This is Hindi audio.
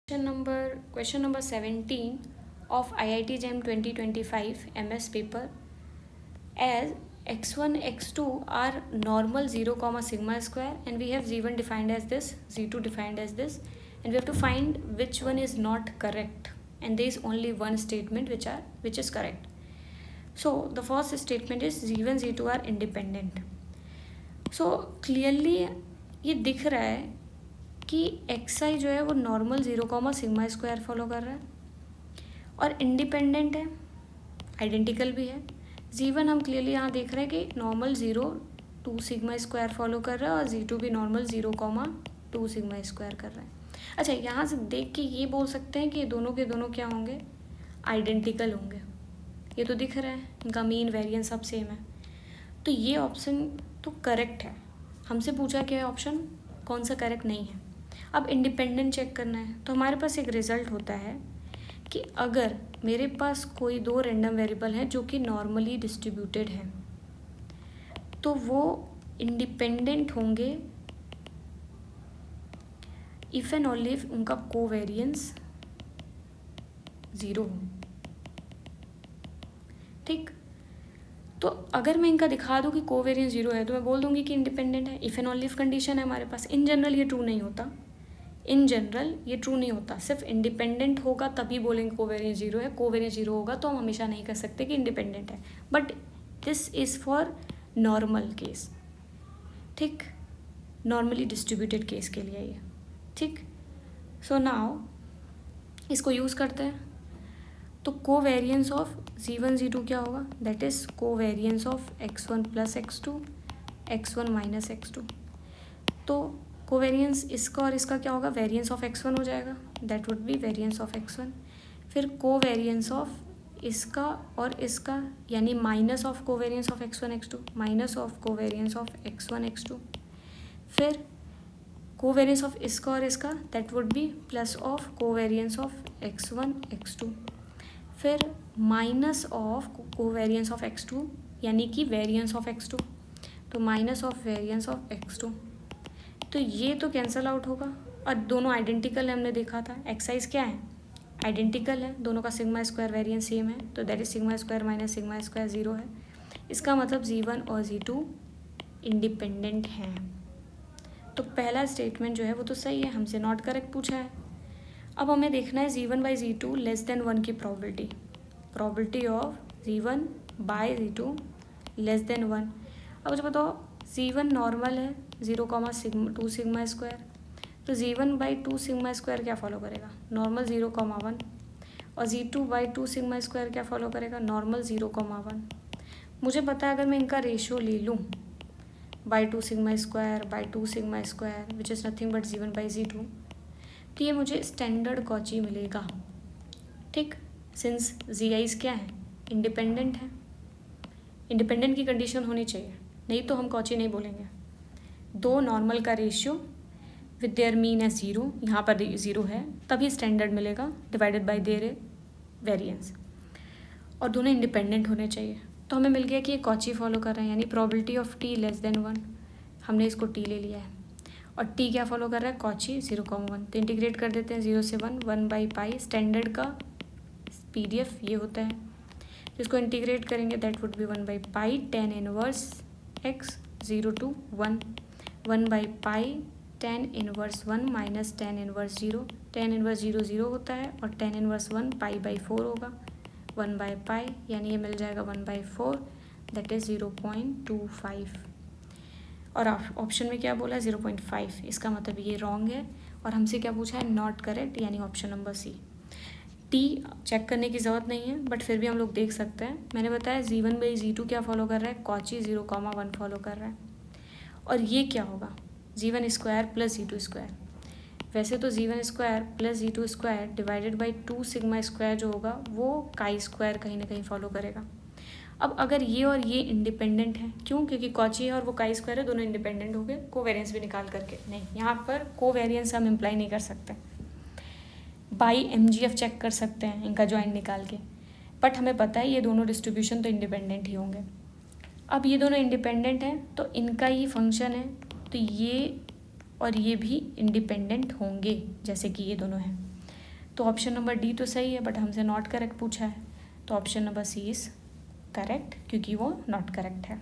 Question number 17 of IIT JAM 2025 MS paper. As x1 x2 are normal 0 comma sigma square, and we have z1 defined as this, z2 defined as this, and we have to find which one is not correct, and there is only one statement which is correct. So the first statement is z1 z2 are independent. So clearly ये दिख रहा है कि xi जो है वो normal 0 comma sigma square follow कर रहा है और इंडिपेंडेंट है, आइडेंटिकल भी है. z1 हम क्लियरली यहाँ देख रहे हैं कि नॉर्मल 0 2 सिग्मा स्क्वायर फॉलो कर रहा है और z2 भी नॉर्मल 0 कॉमा 2 सिग्मा स्क्वायर कर रहा है. अच्छा, यहाँ से देख के ये बोल सकते हैं कि ये दोनों के दोनों क्या होंगे, आइडेंटिकल होंगे. ये तो दिख रहा है, इनका मीन वेरिएंस सब सेम है, तो ये ऑप्शन तो करेक्ट है. हमसे पूछा क्या है ऑप्शन, कौन सा करेक्ट नहीं है. अब इंडिपेंडेंट चेक करना है, तो हमारे पास एक रिजल्ट होता है कि अगर मेरे पास कोई दो रैंडम वेरिएबल हैं जो कि नॉर्मली डिस्ट्रीब्यूटेड हैं, तो वो इंडिपेंडेंट होंगे इफ एंड ओनली इफ उनका कोवेरिएंस 0 हो. ठीक, तो अगर मैं इनका दिखा दूँ कि कोवेरिएंस 0 है तो मैं बोल दूंगी कि इंडिपेंडेंट है. If and only if condition है हमारे पास. इन जनरल ये ट्रू नहीं होता, सिर्फ इंडिपेंडेंट होगा तभी बोलेंगे कोवेरिएंस 0 है. कोवेरिएंस 0 होगा तो हम हमेशा नहीं कर सकते कि इंडिपेंडेंट है. But this is for normal case. ठीक, नॉर्मली डिस्ट्रीब्यूटेड केस के लिए ये. ठीक, सो नाउ इसको यूज़ करते हैं. तो कोवेरिएंस ऑफ z1 z2 क्या होगा, that is covariance of x1 plus x2 x1 minus x2. तो कोवेरिएंस इसका और इसका क्या होगा, वेरिएंस ऑफ x1 हो जाएगा, that would be variance of x1. फिर कोवेरिएंस ऑफ इसका और इसका, यानी minus of covariance of x1 x2 minus of covariance of x1 x2. फिर कोवेरिएंस ऑफ इसका और इसका, that would be plus of covariance of x1 x2. फिर minus of covariance of x2 यानी कि वेरिएंस ऑफ x2, तो minus of variance of x2. तो ये तो कैंसल आउट होगा और दोनों आइडेंटिकल है, हमने देखा था. एक्साइज क्या है, आइडेंटिकल है, दोनों का सिग्मा स्क्वायर वेरिएंस सेम है, तो that is sigma square minus sigma square 0 है. इसका मतलब z1 और z2 इंडिपेंडेंट हैं. तो पहला स्टेटमेंट जो है वो तो सही है, हमसे नॉट करेक्ट पूछा है. अब हमें देखना है z1 by z2 less than 1 की probability of z1 by z2 less than 1. अब जो बताओ z1 नॉर्मल है 0 कॉमा 2 सिग्मा स्क्वायर, तो z1 बाई 2 सिग्मा स्क्वायर क्या फॉलो करेगा, नॉर्मल 0 कॉमा 1. और z2 बाई 2 सिग्मा स्क्वायर क्या फॉलो करेगा, नॉर्मल 0 कॉमा 1. मुझे पता है अगर मैं इनका रेशियो ले लूँ by 2 sigma square by 2 sigma square which is nothing but z1 by z2, तो ये मुझे स्टैंडर्ड कॉची मिलेगा. ठीक, सिंस जीआईज क्या है, इंडिपेंडेंट है. इंडिपेंडेंट की कंडीशन होनी चाहिए, नहीं तो हम कॉची नहीं बोलेंगे. दो नॉर्मल का रेशियो विद देयर मीन है 0, यहाँ पर 0 है, तभी स्टैंडर्ड मिलेगा डिवाइडेड बाय देयर वेरिएंस. और दोनों इंडिपेंडेंट होने चाहिए. तो हमें मिल गया कि ये कॉची फॉलो कर रहे हैं, यानी probability of t less than 1. हमने इसको t ले लिया है और t क्या फॉलो कर रहा है, कॉची 0 कॉमा 1. तो इंटीग्रेट कर देते हैं 0 से 1 बाई पाई. स्टैंडर्ड का PDF ये होता है, तो इसको इंटीग्रेट करेंगे, that would be 1 by pi tan inverse x 0 to 1 by pi tan inverse 1 minus tan inverse 0. tan inverse 0 0 होता है और tan इनवर्स 1 पाई बाई 4 होगा, 1 बाई पाई, यानी ये मिल जाएगा 1 बाई 4, दैट इज़ 0.25. और ऑप्शन में क्या बोला है 0.5, इसका मतलब ये रॉन्ग है. और हमसे क्या पूछा है, नॉट करेक्ट, यानी ऑप्शन नंबर सी. टी चेक करने की ज़रूरत नहीं है, बट फिर भी हम लोग देख सकते हैं. मैंने बताया z1 बाई z2 क्या फॉलो कर रहा है, कॉची 0 कॉमा 1 फॉलो कर रहा है. और ये क्या होगा, z1 square plus z2 square. वैसे तो z1 square plus z2 square divided by 2 sigma square जो होगा वो काई स्क्वायर कहीं ना कहीं फॉलो करेगा. अब अगर ये और ये इंडिपेंडेंट है, क्यों, क्योंकि कॉची है और वो काई स्क्वायर है, दोनों इंडिपेंडेंट हो गए. कोवेरिएंस भी निकाल करके नहीं, यहाँ पर कोवेरिएंस हम इम्प्लाई नहीं कर सकते. बाई MGF चेक कर सकते हैं इनका जॉइंट निकाल के, बट हमें पता है ये दोनों डिस्ट्रीब्यूशन तो इंडिपेंडेंट ही होंगे. अब ये दोनों इंडिपेंडेंट हैं तो इनका ही फंक्शन है, तो ये और ये भी इंडिपेंडेंट होंगे जैसे कि ये दोनों हैं. तो ऑप्शन नंबर डी तो सही है, बट हमसे नॉट करेक्ट पूछा है, तो option number C is correct, क्योंकि वो नॉट करेक्ट है।